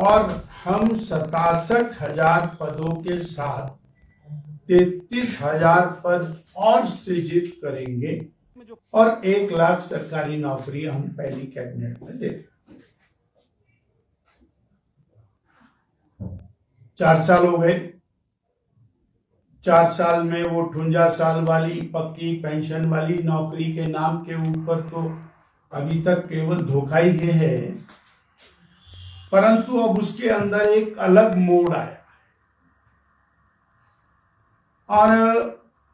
और हम 67,000 पदों के साथ 33,000 पद और सृजित करेंगे और 1 लाख सरकारी नौकरी हम पहली कैबिनेट में दे देंगे। 4 साल हो गए। 4 साल में वो 58 साल वाली पक्की पेंशन वाली नौकरी के नाम के ऊपर तो अभी तक केवल धोखा ही है, परंतु अब उसके अंदर एक अलग मोड़ आया और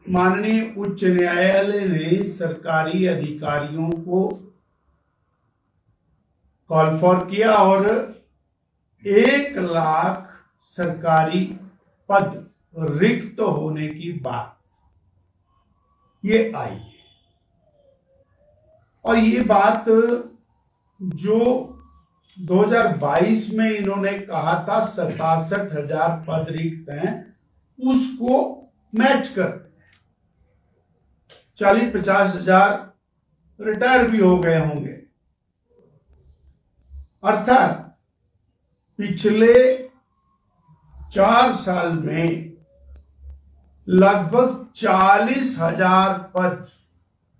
माननीय उच्च न्यायालय ने सरकारी अधिकारियों को कॉल फॉर किया और 1 लाख सरकारी पद रिक्त होने की बात ये आई है। और ये बात जो 2022 में इन्होंने कहा था 67,000 पद रिक्त हैं, उसको मैच कर 40-50 हजार रिटायर भी हो गए होंगे। अर्थात पिछले 4 साल में लगभग 40,000 पद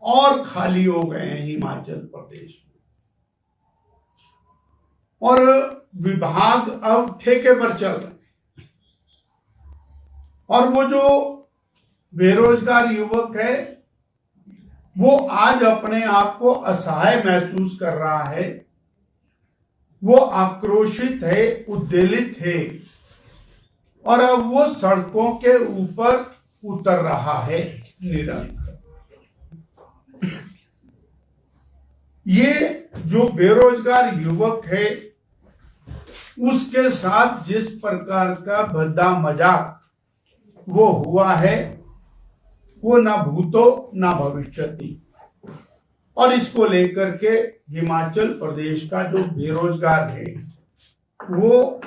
और खाली हो गए हैं हिमाचल प्रदेश में। और विभाग अब ठेके पर चल रहे हैं और वो जो बेरोजगार युवक है वो आज अपने आप को असहाय महसूस कर रहा है, वो आक्रोशित है, उद्वेलित है और अब वो सड़कों के ऊपर उतर रहा है निरंतर। ये जो बेरोजगार युवक है उसके साथ जिस प्रकार का भद्दा मजाक वो हुआ है वो ना भूतो ना भविष्यति, और इसको लेकर के हिमाचल प्रदेश का जो बेरोजगार है वो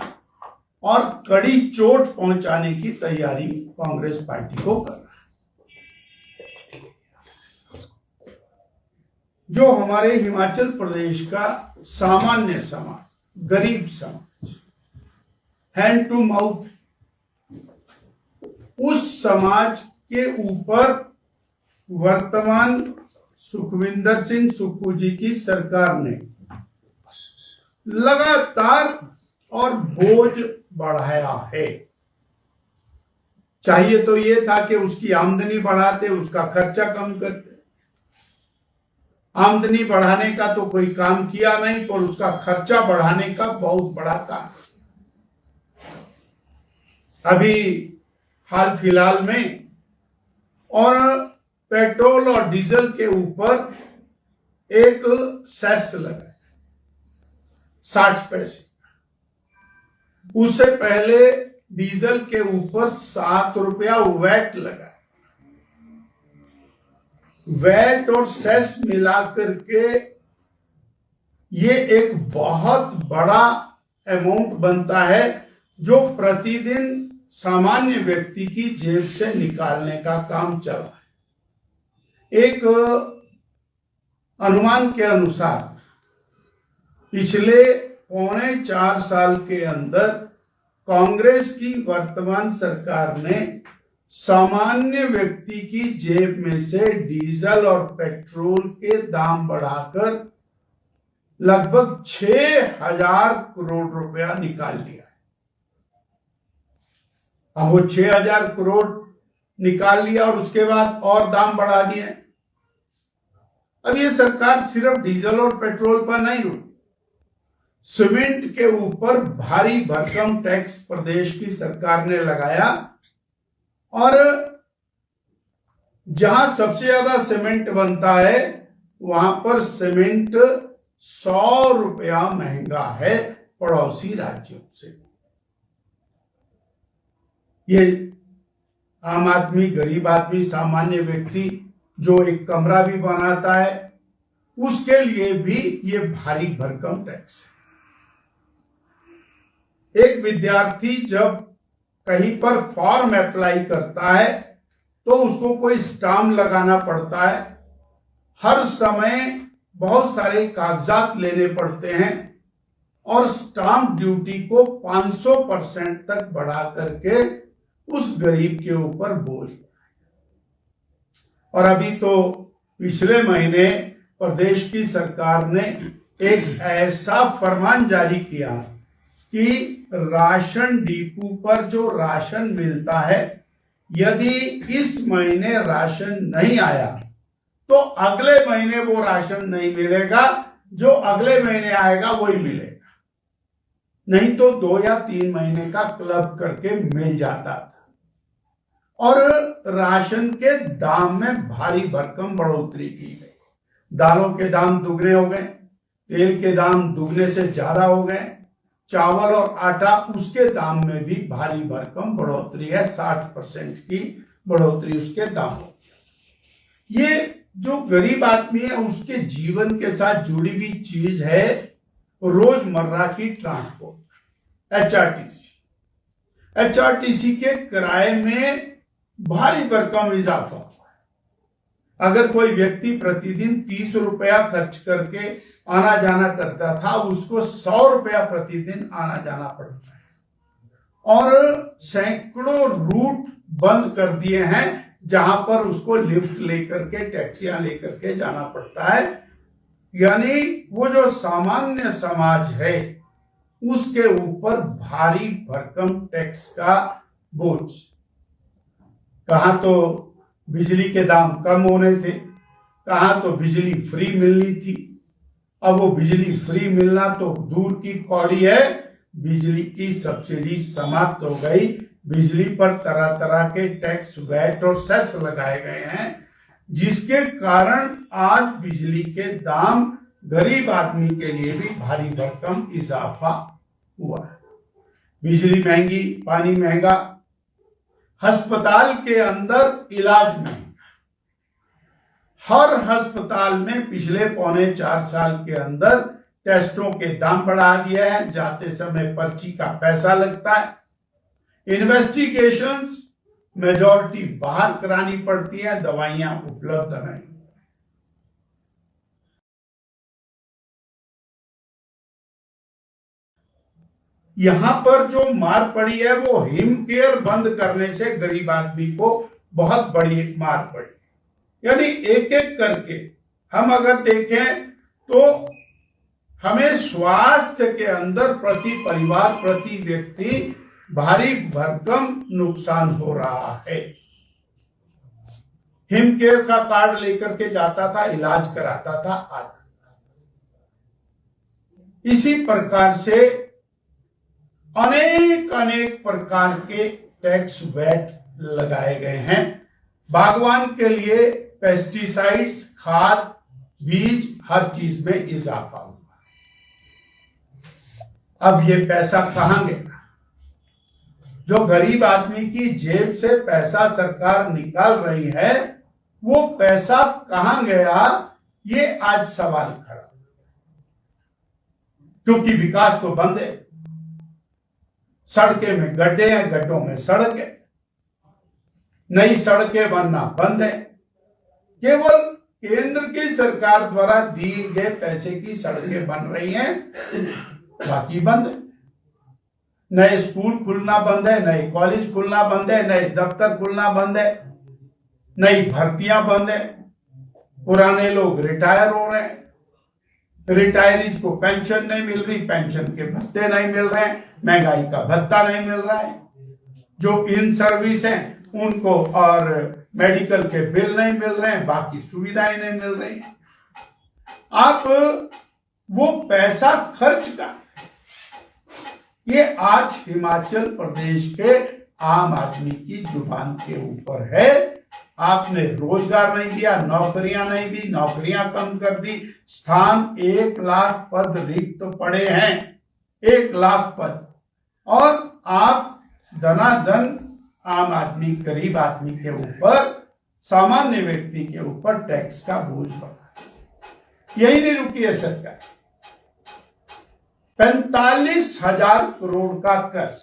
और कड़ी चोट पहुंचाने की तैयारी कांग्रेस पार्टी को कर रहा है। जो हमारे हिमाचल प्रदेश का सामान्य समाज, गरीब समाज, हैंड टू माउथ, उस समाज के ऊपर वर्तमान सुखविंदर सिंह सुक्खू जी की सरकार ने लगातार और बोझ बढ़ाया है। चाहिए तो ये था कि उसकी आमदनी बढ़ाते, उसका खर्चा कम करते। आमदनी बढ़ाने का तो कोई काम किया नहीं, पर उसका खर्चा बढ़ाने का बहुत बड़ा काम। अभी हाल फिलहाल में और पेट्रोल और डीजल के ऊपर एक सेस लगा 60 पैसे। उससे पहले डीजल के ऊपर 7 रुपया वैट लगा। वैट और सेस मिलाकर के ये एक बहुत बड़ा अमाउंट बनता है जो प्रतिदिन सामान्य व्यक्ति की जेब से निकालने का काम चला है। एक अनुमान के अनुसार पिछले 3.25 साल के अंदर कांग्रेस की वर्तमान सरकार ने सामान्य व्यक्ति की जेब में से डीजल और पेट्रोल के दाम बढ़ाकर लगभग 6,000 करोड़ रुपया निकाल लिया है। अब वो 6,000 करोड़ निकाल लिया और उसके बाद और दाम बढ़ा दिए। अब ये सरकार सिर्फ डीजल और पेट्रोल पर नहीं रुकी, सीमेंट के ऊपर भारी भरकम टैक्स प्रदेश की सरकार ने लगाया और जहां सबसे ज्यादा सीमेंट बनता है वहां पर सीमेंट 100 रुपया महंगा है पड़ोसी राज्यों से। ये आम आदमी, गरीब आदमी, सामान्य व्यक्ति जो एक कमरा भी बनाता है उसके लिए भी ये भारी भरकम टैक्स है। एक विद्यार्थी जब कहीं पर फॉर्म अप्लाई करता है तो उसको कोई स्टाम्प लगाना पड़ता है, हर समय बहुत सारे कागजात लेने पड़ते हैं और स्टाम्प ड्यूटी को 500% तक बढ़ा करके उस गरीब के ऊपर बोझ। और अभी तो पिछले महीने प्रदेश की सरकार ने एक ऐसा फरमान जारी किया कि राशन डिपो पर जो राशन मिलता है, यदि इस महीने राशन नहीं आया तो अगले महीने वो राशन नहीं मिलेगा, जो अगले महीने आएगा वही मिलेगा, नहीं तो 2 या 3 महीने का क्लब करके मिल जाता था। और राशन के दाम में भारी भरकम बढ़ोतरी की गई। दालों के दाम दुगने हो गए, तेल के दाम दुगने से ज्यादा हो गए, चावल और आटा उसके दाम में भी भारी भरकम बढ़ोतरी है, 60% की बढ़ोतरी उसके दाम हो। ये जो गरीब आदमी है उसके जीवन के साथ जुड़ी हुई चीज है रोजमर्रा की ट्रांसपोर्ट। एचआरटीसी के किराए में भारी भरकम इजाफा हुआ है। अगर कोई व्यक्ति प्रतिदिन 30 रुपया खर्च करके आना जाना करता था, उसको 100 रुपया प्रतिदिन आना जाना पड़ता है। और सैकड़ों रूट बंद कर दिए हैं जहां पर उसको लिफ्ट लेकर के, टैक्सियां लेकर के जाना पड़ता है। यानी वो जो सामान्य समाज है उसके ऊपर भारी भरकम टैक्स का बोझ। कहां तो बिजली के दाम कम होने थे, कहां तो बिजली फ्री मिलनी थी। अब वो बिजली फ्री मिलना तो दूर की कौड़ी है, बिजली की सब्सिडी समाप्त हो गई। बिजली पर तरह तरह के टैक्स, वैट और सेस लगाए गए हैं, जिसके कारण आज बिजली के दाम गरीब आदमी के लिए भी भारी भरकम इजाफा हुआ है। बिजली महंगी, पानी महंगा, अस्पताल के अंदर इलाज महंगा। हर अस्पताल में पिछले 3.25 साल के अंदर टेस्टों के दाम बढ़ा दिए हैं, जाते समय पर्ची का पैसा लगता है। इन्वेस्टिगेशंस मेजॉरिटी बाहर करानी पड़ती है, दवाइयां उपलब्ध नहीं। यहां पर जो मार पड़ी है वो हिम केयर बंद करने से गरीब आदमी को बहुत बड़ी मार पड़ी। यानी एक एक करके हम अगर देखें तो हमें स्वास्थ्य के अंदर प्रति परिवार, प्रति व्यक्ति भारी भरकम नुकसान हो रहा है। हिम केयर का कार्ड लेकर के जाता था, इलाज कराता था, आ जाता। इसी प्रकार से अनेक अनेक प्रकार के टैक्स, वैट लगाए गए हैं। बागवान के लिए पेस्टिसाइड्स, खाद, बीज, हर चीज में इजाफा हुआ। अब ये पैसा कहां गया? जो गरीब आदमी की जेब से पैसा सरकार निकाल रही है, वो पैसा कहां गया, ये आज सवाल खड़ा। क्योंकि विकास तो बंद है, सड़कें में गड्ढे हैं, गड्ढों में सड़क है, नई सड़कें बनना बंद है। केवल केंद्र की सरकार द्वारा दिए गए पैसे की सड़कें बन रही हैं, बाकी बंद है। नए स्कूल खुलना बंद है, नए कॉलेज खुलना बंद है, नए दफ्तर खुलना बंद है, नई भर्तियां बंद है। पुराने लोग रिटायर हो रहे हैं, रिटायरीज को पेंशन नहीं मिल रही, पेंशन के भत्ते नहीं मिल रहे हैं, महंगाई का भत्ता नहीं मिल रहा है। जो इन सर्विस हैं उनको और मेडिकल के बिल नहीं मिल रहे हैं, बाकी सुविधाएं नहीं मिल रही हैं। आप वो पैसा खर्च का, ये आज हिमाचल प्रदेश के आम आदमी की जुबान के ऊपर है। आपने रोजगार नहीं दिया, नौकरियां नहीं दी, नौकरियां कम कर दी। स्थान 1 लाख पद रिक्त पड़े हैं, 1 लाख पद, और आप धनाधन आम आदमी, गरीब आदमी के ऊपर, सामान्य व्यक्ति के ऊपर टैक्स का बोझ बढ़ा। यही नहीं रुकी है सरकार। 45,000 करोड़ का कर्ज,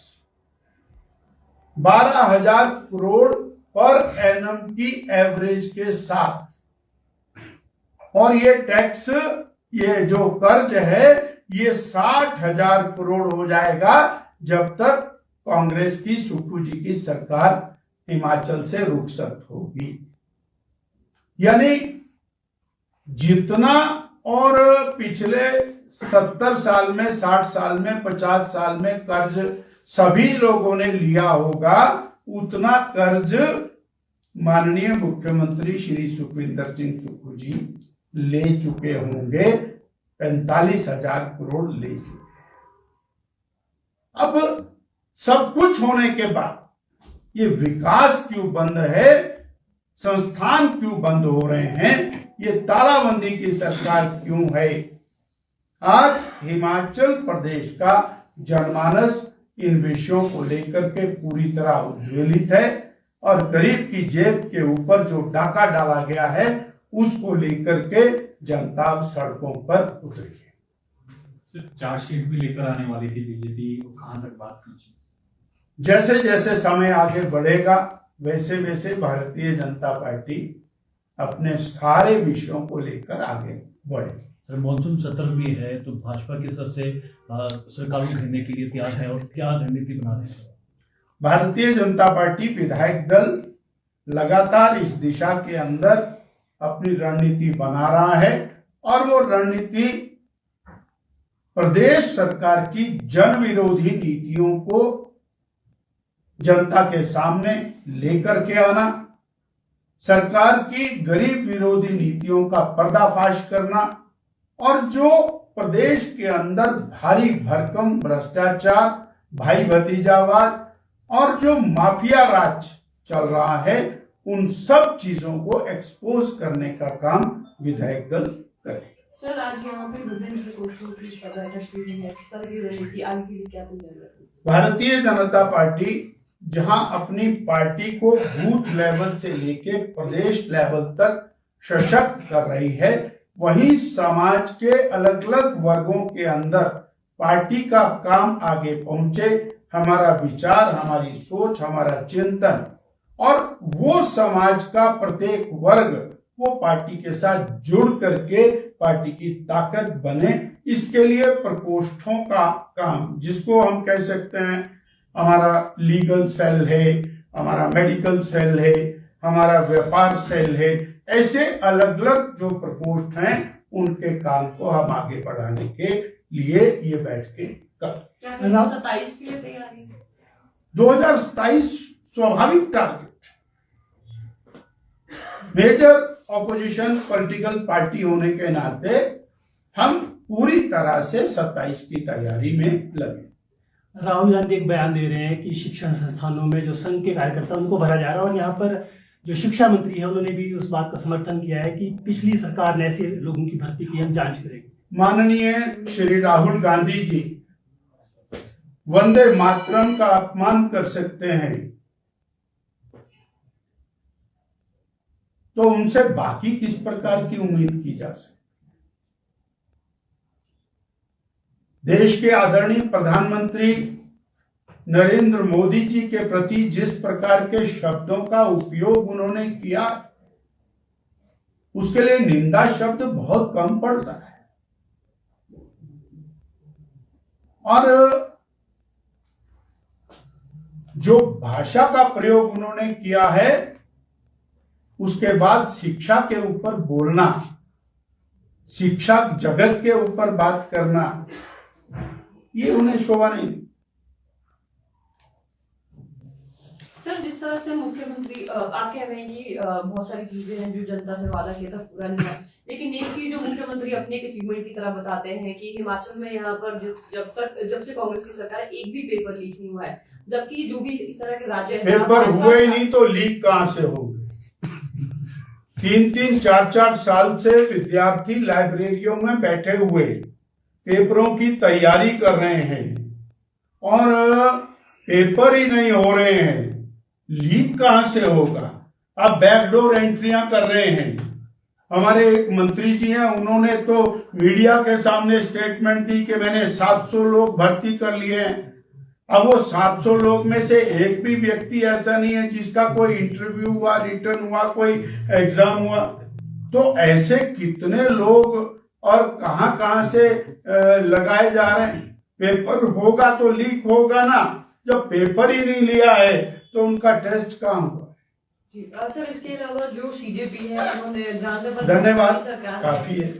12,000 करोड़ पर एनम की एवरेज के साथ, और ये टैक्स, ये जो कर्ज है ये 60,000 करोड़ हो जाएगा जब तक कांग्रेस की सुक्खू जी की सरकार हिमाचल से रुखसत होगी। यानी जितना और पिछले 70 साल में, 60 साल में, 50 साल में कर्ज सभी लोगों ने लिया होगा, उतना कर्ज माननीय मुख्यमंत्री श्री सुखविंदर सिंह सुक्खू जी ले चुके होंगे। 45,000 करोड़ ले चुके। अब सब कुछ होने के बाद ये विकास क्यों बंद है, संस्थान क्यों बंद हो रहे हैं, ये तालाबंदी की सरकार क्यों है? आज हिमाचल प्रदेश का जनमानस इन विषयों को लेकर के पूरी तरह उद्वेलित है और गरीब की जेब के ऊपर जो डाका डाला गया है उसको लेकर के जनता सड़कों पर उतरी है। चार्जशीट भी लेकर आने वाली थी बीजेपी, कहां तक बात पहुंची? जैसे जैसे समय आगे बढ़ेगा वैसे वैसे भारतीय जनता पार्टी अपने सारे विषयों को लेकर आगे बढ़ेगी। सर, मॉनसून सत्र भी है तो भाजपा की तरफ से सरकार को घेरने के लिए तैयार है और क्या रणनीति बना रहे हैं? भारतीय जनता पार्टी विधायक दल लगातार इस दिशा के अंदर अपनी रणनीति बना रहा है और वो रणनीति प्रदेश सरकार की जन विरोधी नीतियों को जनता के सामने लेकर के आना, सरकार की गरीब विरोधी नीतियों का पर्दाफाश करना और जो प्रदेश के अंदर भारी भरकम भ्रष्टाचार, भाई भतीजावाद और जो माफिया राज चल रहा है, उन सब चीजों को एक्सपोज करने का काम विधायक दल करे। सर, आज यहाँ पे विभिन्न प्रकोष्ठों की बैठक हुई है, किस तरह की रणनीति आगे के लिए क्या तैयार है? भारतीय जनता पार्टी जहां अपनी पार्टी को बूथ लेवल से लेके प्रदेश लेवल तक सशक्त कर रही है, वहीं समाज के अलग अलग वर्गों के अंदर पार्टी का काम आगे पहुंचे, हमारा विचार, हमारी सोच, हमारा चिंतन और वो समाज का प्रत्येक वर्ग वो पार्टी के साथ जुड़ करके पार्टी की ताकत बने, इसके लिए प्रकोष्ठों का काम, जिसको हम कह सकते हैं हमारा लीगल सेल है, हमारा मेडिकल सेल है, हमारा व्यापार सेल है, ऐसे अलग अलग जो प्रकोष्ठ हैं उनके काम को हम आगे बढ़ाने के लिए ये बैठकें कर 2027 के लिए तैयारी 2027 स्वाभाविक target. Major opposition political party होने के नाते हम पूरी तरह से 27 की तैयारी में लगे। राहुल गांधी एक बयान दे रहे हैं कि शिक्षण संस्थानों में जो संघ के कार्यकर्ता उनको भरा जा रहा है और यहाँ पर जो शिक्षा मंत्री है उन्होंने भी उस बात का समर्थन किया है कि पिछली सरकार ने ऐसे लोगों की भर्ती की, हम जांच करेंगे। माननीय श्री राहुल गांधी जी वंदे मातरम का अपमान कर सकते हैं तो उनसे बाकी किस प्रकार की उम्मीद की जा सकती? देश के आदरणीय प्रधानमंत्री नरेंद्र मोदी जी के प्रति जिस प्रकार के शब्दों का उपयोग उन्होंने किया, उसके लिए निंदा शब्द बहुत कम पड़ता है। और जो भाषा का प्रयोग उन्होंने किया है, उसके बाद शिक्षा के ऊपर बोलना, शिक्षा जगत के ऊपर बात करना, ये उन्हें शोभा नहीं दी। सर, जिस तरह से मुख्यमंत्री आप कह रहे हैं कि बहुत सारी चीजें हैं जो जनता से वादा किया था पूरा नहीं हुआ, लेकिन एक चीज जो मुख्यमंत्री अपने एक अचीवमेंट की तरह बताते हैं कि हिमाचल में यहाँ पर जब से कांग्रेस की सरकार है एक भी पेपर लीक नहीं हुआ है, जबकि जो भी इस तरह के राज्य पेपर हुए ही नहीं तो लीक कहां से होंगे? 3-3, 4-4 साल से विद्यार्थी लाइब्रेरियों में बैठे हुए पेपरों की तैयारी कर रहे हैं और पेपर ही नहीं हो रहे हैं, लीक कहां से होगा? अब बैकडोर एंट्रियां कर रहे हैं। हमारे एक मंत्री जी हैं, उन्होंने तो मीडिया के सामने स्टेटमेंट दी कि मैंने 700 लोग भर्ती कर लिए हैं। अब वो 700 लोग में से एक भी व्यक्ति ऐसा नहीं है जिसका कोई इंटरव्यू हुआ, रिटर्न हुआ, कोई एग्जाम हुआ। तो ऐसे कितने लोग और कहां कहां से लगाए जा रहे हैं। पेपर होगा तो लीक होगा ना, जब पेपर ही नहीं लिया है तो उनका टेस्ट कहाँ हुआ। जी, सर इसके अलावा जो सीजेपी है उन्होंने जहां से धन्यवाद, सरकार काफी है।